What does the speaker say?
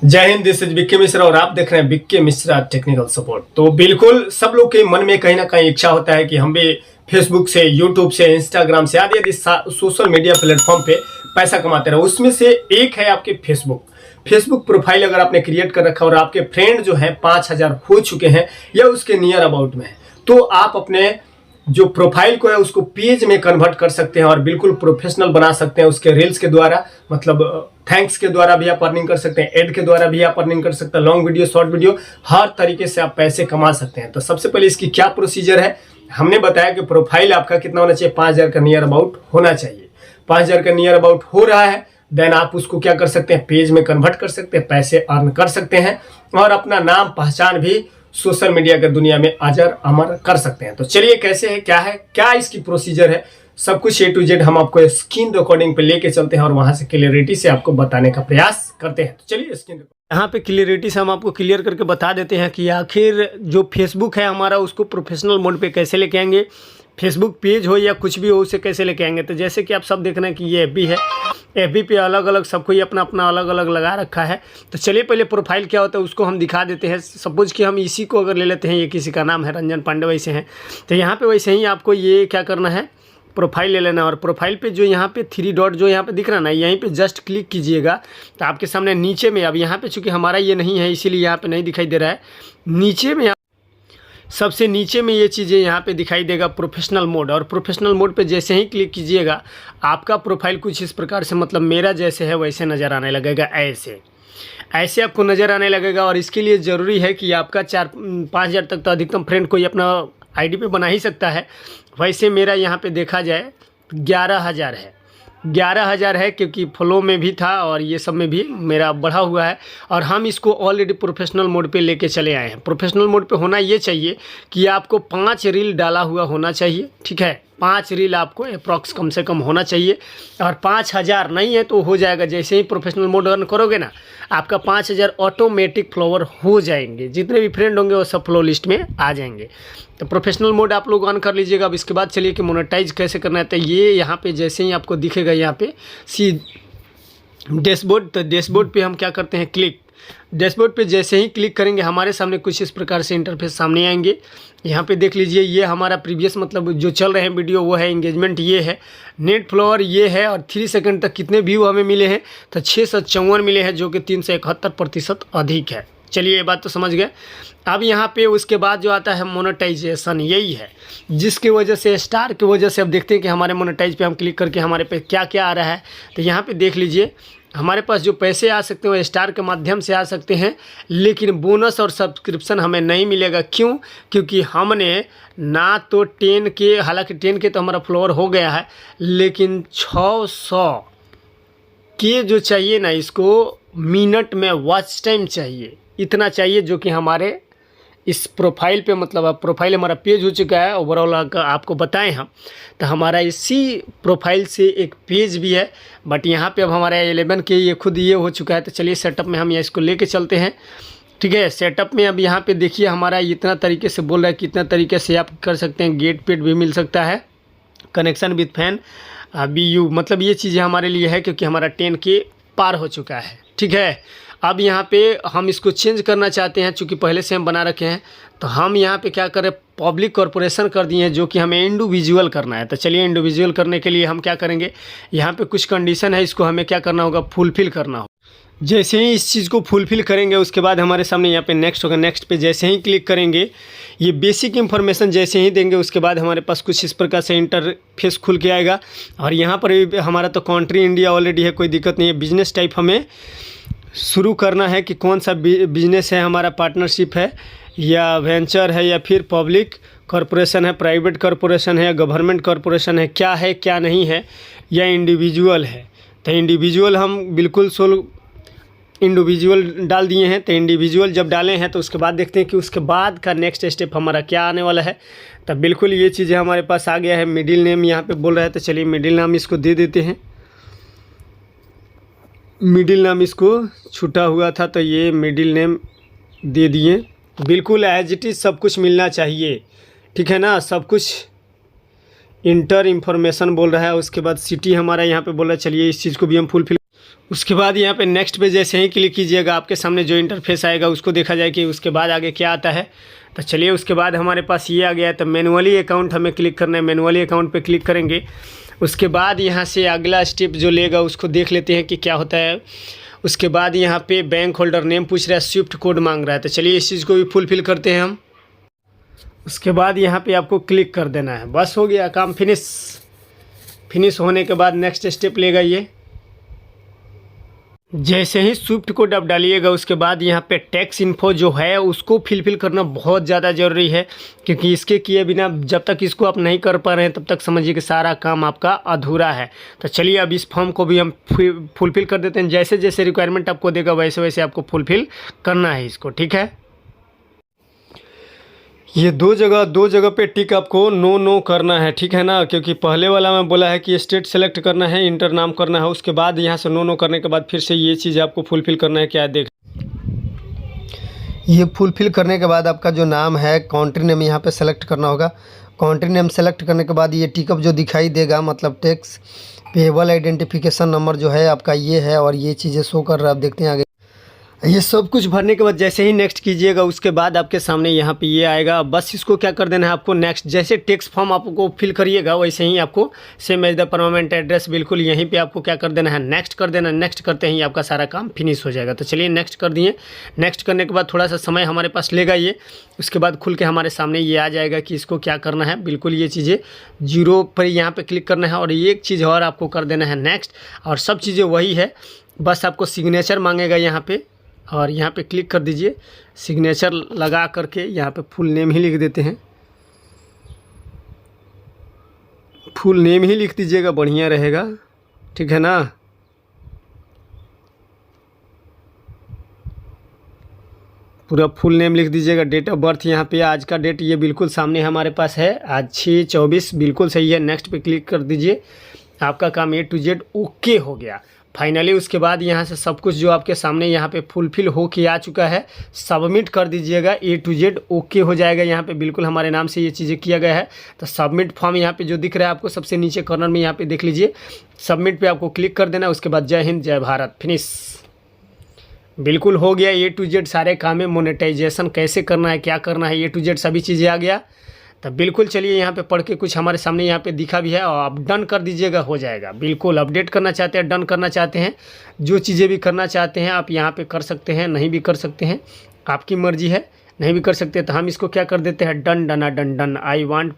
जय Hind, this is Vicky Mishra और आप देख रहे हैं विक्की मिश्रा टेक्निकल सपोर्ट। तो बिल्कुल सब लोग के मन में कहीं ना कहीं इच्छा होता है कि हम भी फेसबुक से, यूट्यूब से, इंस्टाग्राम से आदि आदि सोशल मीडिया प्लेटफॉर्म पे पैसा कमाते रहे। उसमें से एक है आपके फेसबुक प्रोफाइल अगर आपने क्रिएट कर रखा और आपके फ्रेंड जो है 5000 हो चुके हैं या उसके नियर अबाउट में है, तो आप अपने जो प्रोफाइल को है उसको पेज में कन्वर्ट कर सकते हैं और बिल्कुल प्रोफेशनल बना सकते हैं। उसके रील्स के द्वारा, मतलब थैंक्स के द्वारा भी आप अर्निंग कर सकते हैं, एड के द्वारा भी आप अर्निंग कर सकते हैं, लॉन्ग वीडियो, शॉर्ट वीडियो, हर तरीके से आप पैसे कमा सकते हैं। तो सबसे पहले इसकी क्या प्रोसीजर है, हमने बताया कि प्रोफाइल आपका कितना होना चाहिए, 5000 का नियर अबाउट होना चाहिए। 5000 का नियर अबाउट हो रहा है, देन आप उसको क्या कर सकते हैं, पेज में कन्वर्ट कर सकते हैं, पैसे अर्न कर सकते हैं और अपना नाम पहचान भी सोशल मीडिया के दुनिया में अजर अमर कर सकते हैं। तो चलिए कैसे है, क्या इसकी प्रोसीजर है, सब कुछ A to Z हम आपको स्क्रीन रिकॉर्डिंग पे लेके चलते हैं और वहां से क्लियरिटी से आपको बताने का प्रयास करते हैं। तो चलिए स्क्रीन यहाँ पे क्लियरिटी से हम आपको क्लियर करके बता देते हैं कि आखिर जो फेसबुक है हमारा उसको प्रोफेशनल मोड पे कैसे लेके आएंगे, फेसबुक पेज हो या कुछ भी हो उसे कैसे लेके आएंगे। तो जैसे कि आप सब देख रहे हैं कि ये FB है, FB पे अलग अलग सबको ही अपना अपना अलग अलग लगा रखा है। तो चलिए पहले प्रोफाइल क्या होता है उसको हम दिखा देते हैं। सपोज कि हम इसी को अगर ले लेते हैं, ये किसी का नाम है रंजन पांडे वैसे हैं, तो यहाँ पे वैसे ही आपको ये क्या करना है, प्रोफाइल ले लेना और प्रोफाइल पे जो यहाँ पे 3 डॉट जो यहाँ पे दिख रहा है ना, यहीं पे जस्ट क्लिक कीजिएगा तो आपके सामने नीचे में, अब यहाँ पे चूँकि हमारा ये नहीं है इसीलिए यहाँ पे नहीं दिखाई दे रहा है, नीचे में सबसे नीचे में ये चीज़ें यहाँ पे दिखाई देगा प्रोफेशनल मोड। और प्रोफेशनल मोड पे जैसे ही क्लिक कीजिएगा आपका प्रोफाइल कुछ इस प्रकार से, मतलब मेरा जैसे है वैसे नज़र आने लगेगा। ऐसे आपको नज़र आने लगेगा और इसके लिए ज़रूरी है कि आपका 4-5 हज़ार तक तो अधिकतम फ्रेंड कोई अपना आईडी पे बना ही सकता है। वैसे मेरा यहाँ पे देखा जाए 11,000 है, 11,000 है क्योंकि फ्लो में भी था और ये सब में भी मेरा बढ़ा हुआ है और हम इसको ऑलरेडी प्रोफेशनल मोड पे लेके चले आए हैं। प्रोफेशनल मोड पे होना ये चाहिए कि आपको 5 रील डाला हुआ होना चाहिए, ठीक है, 5 रील आपको अप्रॉक्स कम से कम होना चाहिए और 5000 नहीं है तो हो जाएगा। जैसे ही प्रोफेशनल मोड ऑन करोगे ना, आपका 5000 ऑटोमेटिक फ्लोवर हो जाएंगे, जितने भी फ्रेंड होंगे वो सब फ्लो लिस्ट में आ जाएंगे। तो प्रोफेशनल मोड आप लोग ऑन कर लीजिएगा। अब इसके बाद चलिए कि मोनेटाइज कैसे करना है। तो ये यहाँ पे जैसे ही आपको दिखेगा यहाँ पे सी डैशबोर्ड, तो डैशबोर्ड पे हम क्या करते हैं, क्लिक। डैशबोर्ड पे जैसे ही क्लिक करेंगे हमारे सामने कुछ इस प्रकार से इंटरफेस सामने आएंगे। यहाँ पे देख लीजिए, ये हमारा प्रीवियस मतलब जो चल रहे हैं वीडियो वो है, एंगेजमेंट ये है, नेट फ्लोवर ये है और 3 सेकंड तक कितने व्यू हमें मिले हैं, तो 654 मिले हैं जो कि 371% अधिक है। चलिए ये बात तो समझ गए। अब यहाँ पे उसके बाद जो आता है मोनेटाइजेशन, यही है जिसकी वजह से, स्टार की वजह से अब देखते हैं कि हमारे मोनेटाइज पे हम क्लिक करके हमारे पे क्या क्या आ रहा है। तो यहाँ पे देख लीजिए हमारे पास जो पैसे आ सकते हैं वो स्टार के माध्यम से आ सकते हैं, लेकिन बोनस और सब्सक्रिप्शन हमें नहीं मिलेगा। क्यों? क्योंकि हमने ना तो 10 के, हालांकि 10 के तो हमारा फ्लोवर हो गया है, लेकिन 600 के जो चाहिए ना, इसको मिनट में वॉच टाइम चाहिए, इतना चाहिए जो कि हमारे इस प्रोफाइल पे, मतलब अब प्रोफाइल हमारा पेज हो चुका है ओवरऑल आपको बताएं हम, तो हमारा इसी प्रोफाइल से एक पेज भी है, बट यहाँ पे अब हमारा 11 के ये खुद ये हो चुका है। तो चलिए सेटअप में हम इसको इसको लेके चलते हैं, ठीक है। सेटअप में अब यहाँ पे देखिए हमारा इतना तरीके से बोल रहा है, कितना तरीके से आप कर सकते हैं, गेट पेड भी मिल सकता है, कनेक्शन विथ फैन BU, मतलब ये चीज़ें हमारे लिए है क्योंकि हमारा 10 के पार हो चुका है, ठीक है। अब यहाँ पे हम इसको चेंज करना चाहते हैं, चूँकि पहले से हम बना रखे हैं, तो हम यहाँ पे क्या करें, पब्लिक कॉर्पोरेशन कर दिए हैं जो कि हमें इंडिविजुअल करना है। तो चलिए इंडिविजुअल करने के लिए हम क्या करेंगे, यहाँ पे कुछ कंडीशन है, इसको हमें क्या करना होगा, फुलफ़िल करना होगा। जैसे ही इस चीज़ को फुलफ़िल करेंगे उसके बाद हमारे सामने यहाँ पे नेक्स्ट होगा। नेक्स्ट पे जैसे ही क्लिक करेंगे, ये बेसिक इन्फॉर्मेशन जैसे ही देंगे उसके बाद हमारे पास कुछ इस प्रकार से इंटरफेस खुल के आएगा और यहाँ पर भी हमारा तो कंट्री इंडिया ऑलरेडी है, कोई दिक्कत नहीं है। बिजनेस टाइप हमें शुरू करना है कि कौन सा बिजनेस है, हमारा पार्टनरशिप है या वेंचर है या फिर पब्लिक कॉरपोरेशन है, प्राइवेट कॉरपोरेशन है या गवर्नमेंट कॉरपोरेशन है, क्या नहीं है, या इंडिविजुअल है। तो इंडिविजुअल हम बिल्कुल इंडिविजुअल डाल दिए हैं। तो इंडिविजुअल जब डाले हैं तो उसके बाद देखते हैं कि उसके बाद का नेक्स्ट स्टेप हमारा क्या आने वाला है। तब बिल्कुल ये चीज़ें हमारे पास आ गया है। मिडिल नेम यहाँ पे बोल रहा है, तो चलिए मिडिल नाम इसको दे देते हैं। मिडिल नाम इसको छूटा हुआ था तो ये मिडिल नेम दे दिए। बिल्कुल एज इट इज़ सब कुछ मिलना चाहिए, ठीक है ना, सब कुछ इंटर इन्फॉर्मेशन बोल रहा है। उसके बाद सिटी हमारा यहाँ पे बोल रहा है, चलिए इस चीज़ को भी हम फुलफिल उसके बाद यहाँ पे नेक्स्ट पे जैसे ही क्लिक कीजिएगा आपके सामने जो इंटरफेस आएगा उसको देखा जाए कि उसके बाद आगे क्या आता है। तो चलिए उसके बाद हमारे पास ये आ गया है। तो मैनुअली अकाउंट हमें क्लिक करना है, मैनुअली अकाउंट पे क्लिक करेंगे। उसके बाद यहाँ से अगला स्टेप जो लेगा उसको देख लेते हैं कि क्या होता है। उसके बाद यहाँ पे बैंक होल्डर नेम पूछ रहा है, स्विफ्ट कोड मांग रहा है। तो चलिए इस चीज़ को भी फुलफिल करते हैं हम। उसके बाद यहाँ पे आपको क्लिक कर देना है, बस हो गया काम फिनिश होने के बाद नेक्स्ट स्टेप लेगा ये। जैसे ही स्विफ्ट कोड आप डालिएगा उसके बाद यहाँ पे टैक्स इन्फो जो है उसको फिल करना बहुत ज़्यादा ज़रूरी है, क्योंकि इसके किए बिना जब तक इसको आप नहीं कर पा रहे हैं तब तक समझिए कि सारा काम आपका अधूरा है। तो चलिए अब इस फॉर्म को भी हम फुलफिल कर देते हैं। जैसे जैसे रिक्वायरमेंट आपको देगा वैसे वैसे आपको फुलफिल करना है इसको, ठीक है। ये दो जगह पे टिक आपको नो करना है, ठीक है ना, क्योंकि पहले वाला में बोला है कि स्टेट सेलेक्ट करना है, इंटर नाम करना है, उसके बाद यहाँ से नो करने के बाद फिर से ये चीज़ आपको फुलफिल करना है। क्या देख, ये फुलफिल करने के बाद आपका जो नाम है कंट्री नेम यहाँ पे सेलेक्ट करना होगा। कंट्री नेम सेलेक्ट करने के बाद ये टिकअप जो दिखाई देगा मतलब टैक्स पेबल आइडेंटिफिकेशन नंबर जो है आपका ये है, और ये चीज़ें शो कर रहा है। आप देखते हैं आगे ये सब कुछ भरने के बाद जैसे ही नेक्स्ट कीजिएगा उसके बाद आपके सामने यहाँ पे ये आएगा। बस इसको क्या कर देना है आपको नेक्स्ट, जैसे टेक्स्ट फॉर्म आपको फिल करिएगा वैसे ही आपको same as the permanent address बिल्कुल यहीं पे आपको क्या कर देना है, नेक्स्ट कर देना। नेक्स्ट करते ही आपका सारा काम फिनिश हो जाएगा। तो चलिए नेक्स्ट कर दिए। नेक्स्ट करने के बाद थोड़ा सा समय हमारे पास लेगा ये, उसके बाद खुल के हमारे सामने ये आ जाएगा कि इसको क्या करना है। बिल्कुल ये चीज़ें जीरो पर यहाँ पर क्लिक करना है और एक चीज़ और आपको कर देना है नेक्स्ट, और सब चीज़ें वही है। बस आपको सिग्नेचर मांगेगा यहाँ पे, और यहाँ पे क्लिक कर दीजिए। सिग्नेचर लगा करके यहाँ पे फुल नेम ही लिख देते हैं, फुल नेम ही लिख दीजिएगा, बढ़िया रहेगा, ठीक है ना। पूरा फुल नेम लिख दीजिएगा। डेट ऑफ बर्थ यहाँ पे आज का डेट ये बिल्कुल सामने हमारे पास है, आज 6/24 बिल्कुल सही है। नेक्स्ट पे क्लिक कर दीजिए। आपका काम A to Z ओके हो गया फाइनली। उसके बाद यहाँ से सब कुछ जो आपके सामने यहाँ पे फुलफिल हो के आ चुका है, सबमिट कर दीजिएगा। A to Z ओके हो जाएगा। यहाँ पे बिल्कुल हमारे नाम से ये चीज़ें किया गया है। तो सबमिट फॉर्म यहाँ पे जो दिख रहा है आपको सबसे नीचे कॉर्नर में, यहाँ पे देख लीजिए, सबमिट पे आपको क्लिक कर देना। उसके बाद जय हिंद जय भारत, फिनिश। बिल्कुल हो गया। A to Z सारे काम है। मोनेटाइजेशन कैसे करना है, क्या करना है, A to Z सभी चीज़ें आ गया। तब बिल्कुल चलिए यहाँ पे पढ़ के कुछ हमारे सामने यहाँ पे दिखा भी है, और आप डन कर दीजिएगा, हो जाएगा। बिल्कुल अपडेट करना चाहते हैं, डन करना चाहते हैं, जो चीज़ें भी करना चाहते हैं आप यहाँ पे कर सकते हैं, नहीं भी कर सकते हैं, आपकी मर्जी है। नहीं भी कर सकते तो हम इसको क्या कर देते हैं, डन डना डन डन। I want